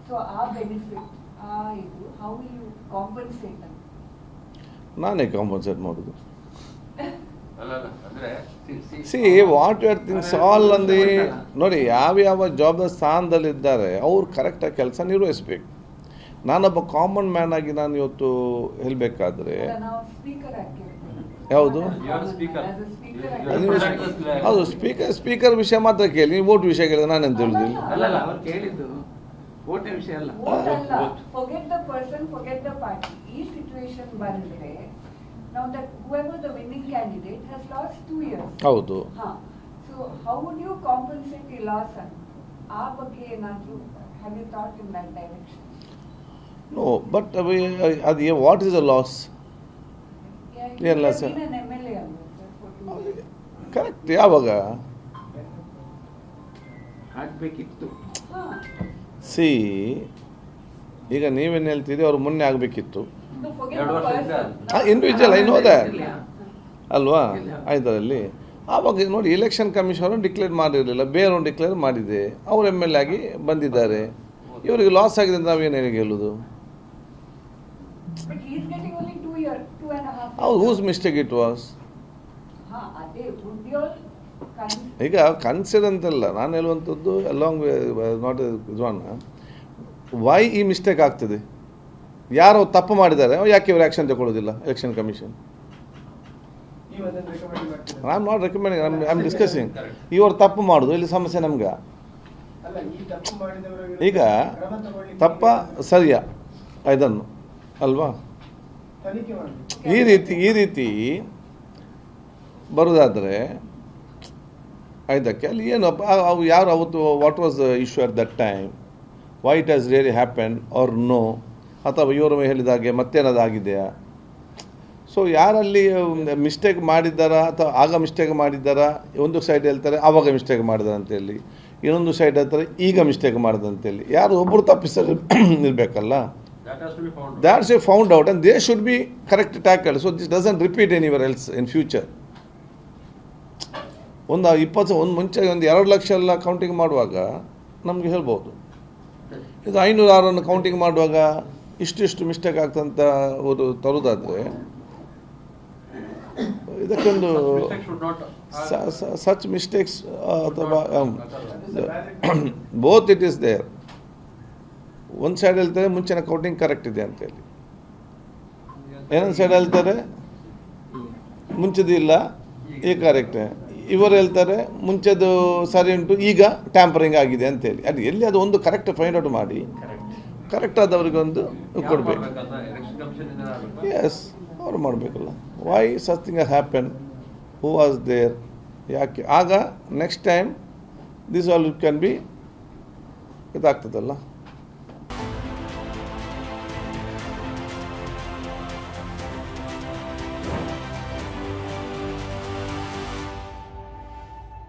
So ಆ benefit ಇದು how you compensate ಅಂತ ನಾನೇ ಕಾಂಪನ್ಸೇಟ್ ಮಾಡೋದು. See what you are things all ಅಂದು ನೋಡಿ, ಯಾವ್ಯಾವ ಜಾಬ್ದ ಸ್ಥಾನದಲ್ಲಿದ್ದಾರೆ ಅವ್ರು ಕರೆಕ್ಟಾಗಿ ಕೆಲಸ ನಿರ್ವಹಿಸ್ಬೇಕು. ನಾನೊಬ್ಬ ಕಾಮನ್ ಮ್ಯಾನ್ ಆಗಿ ನಾನು ಇವತ್ತು ಹೇಳಬೇಕಾದ್ರೆ ನಾವು ಸ್ಪೀಕರ್ ಆಗಿರ್ತೀವಿ. ಯಾವುದು ಹೌದು, ಸ್ಪೀಕರ್ ವಿಷಯ ಮಾತ್ರ ಕೇಳಿ, ನೀವು ಓಟ್ ವಿಷಯ ಕೇಳಿದ್ರೆ ನಾನೇನು ತಿಳಿದಿಲ್ಲ. ಅವ್ರು ಕೇಳಿದ್ದು ಓಟ್ ವಿಷಯ ಅಲ್ಲ. Forget the person, forget the party. ಈ ಸಿಚುವೇಶನ್ ಬಂದ್ರೆ now that whoever the winning candidate has lost 2 years. ಹೌದು. So how would you compensate the loss? ಆ ಬಗ್ಗೆ ಏನಾದ್ರು have you thought in that direction? No, but ಅದು what is a loss? Yeah, Yes, sir. an MLA alone, sir, for 2 years. Correct. ಯಾವಾಗ ಆಗ್ಬೇಕಿತ್ತು. C ಈಗ ನೀವೇನು ಹೇಳ್ತೀರಿ, ಅವ್ರು ಮೊನ್ನೆ ಆಗಬೇಕಿತ್ತು. No, forget the person. Individual I know that ಅಲ್ವಾ ಇದರಲ್ಲಿ. ಆವಾಗ ನೋಡಿ, ಎಲೆಕ್ಷನ್ ಕಮಿಷನ್ ಡಿಕ್ಲೇರ್ ಮಾಡಿರಲಿಲ್ಲ, ಬೇರೆಯವ್ರು ಡಿಕ್ಲೇರ್ ಮಾಡಿದೆ, ಅವ್ರು MLA ಆಗಿ ಬಂದಿದ್ದಾರೆ. ಇವರಿಗೆ ಲಾಸ್ ಆಗಿದೆ ಅಂತ ನಾವೇನು ಹೇಳೋದು? But he is getting only 2 years, 2.5 years. ಹೌದು, ಹೂಸ್ ಮಿಸ್ಟೇಕ್ ಇಟ್ ವಾಸ್? ಅದೇ would you all ಈಗ ಕನ್ಸಿಡರ್ ಅಂತಲ್ಲ ನಾನು ಹೇಳುವಂಥದ್ದು, ಅಲಾಂಗ್ ನಾಟ್ ಒನ್, ವೈ ಈ ಮಿಸ್ಟೇಕ್ ಆಗ್ತದೆ, ಯಾರು ತಪ್ಪು ಮಾಡಿದ್ದಾರೆ, ಯಾಕೆ ಇವರು ಆ್ಯಕ್ಷನ್ ತಗೊಳ್ಳೋದಿಲ್ಲ election commission? I am not recommending, I am discussing. ಇವರು ತಪ್ಪು ಮಾಡೋದು ಇಲ್ಲಿ ಸಮಸ್ಯೆ ನಮ್ಗೆ. ಈಗ ತಪ್ಪ ಸರಿಯಾ ಇದನ್ನು ಅಲ್ವಾ? ಈ ರೀತಿ ಬರೋದಾದರೆ ಇದಕ್ಕೆ ಅಲ್ಲಿ ಏನು ಅವು ಯಾರು ಅವತ್ತು what was the issue at that time, why it has really happen or no, ಅಥವಾ ಇವರು ಹೇಳಿದಾಗೆ ಮತ್ತೇನಾದ್ರು ಆಗಿದೆಯಾ? ಸೊ ಯಾರಲ್ಲಿ ಮಿಸ್ಟೇಕ್ ಮಾಡಿದ್ದಾರಾ ಅಥವಾ ಆಗ ಮಿಸ್ಟೇಕ್ ಮಾಡಿದ್ದಾರಾ, ಒಂದು ಸೈಡ್ ಹೇಳ್ತಾರೆ ಆವಾಗ ಮಿಸ್ಟೇಕ್ ಮಾಡಿದಾರೆ ಅಂತೇಳಿ, ಇನ್ನೊಂದು ಸೈಡ್ ಹೇಳ್ತಾರೆ ಈಗ ಮಿಸ್ಟೇಕ್ ಮಾಡಿದೆ ಅಂತೇಳಿ. ಯಾರು ಒಬ್ಬರು ತಪ್ಪಿಸಲು ಇರಬೇಕಲ್ಲ, that should found out and they should be correct tackle. So this doesn't repeat anywhere else in future. ಒಂದು ಮುಂಚೆ ಒಂದು 2 ಲಕ್ಷ ಎಲ್ಲ ಕೌಂಟಿಂಗ್ ಮಾಡುವಾಗ ನಮಗೆ ಹೇಳ್ಬೋದು, ಇದು 506 ಕೌಂಟಿಂಗ್ ಮಾಡುವಾಗ ಇಷ್ಟು ಮಿಸ್ಟೇಕ್ ಆಗ್ತಂತ ಅವರು ತರೋದಾದರೆ ಇದಕ್ಕೊಂದು ಸಚ್ ಮಿಸ್ಟೇಕ್ಸ್ ಅಥವಾ ಬೋತ್ ಇಟ್ ಈಸ್ ದೇರ್. ಒಂದು ಸೈಡ್ ಹೇಳ್ತಾರೆ ಮುಂಚಿನ ಕೌಂಟಿಂಗ್ ಕರೆಕ್ಟ್ ಇದೆ ಅಂತೇಳಿ, ಇನ್ನೊಂದು ಸೈಡ್ ಹೇಳ್ತಾರೆ ಮುಂಚೆದು ಇಲ್ಲ ಈಗ ಕರೆಕ್ಟ್. ಇವರು ಹೇಳ್ತಾರೆ ಮುಂಚೆದು ಸರಿ ಉಂಟು ಈಗ ಟ್ಯಾಂಪರಿಂಗ್ ಆಗಿದೆ ಅಂತೇಳಿ. ಅದು ಎಲ್ಲಿ ಅದು ಒಂದು ಕರೆಕ್ಟ್ ಫೈಂಡ್ ಔಟ್ ಮಾಡಿ ಕರೆಕ್ಟ್ ಆದವ್ರಿಗೆ ಒಂದು ಕೊಡಬೇಕು. ಎಸ್, ಅವರು ಮಾಡಬೇಕಲ್ಲ. Why such thing happen, who was there, ಯಾಕೆ, ಆಗ next time this all can be ಇದಾಗ್ತದಲ್ಲ.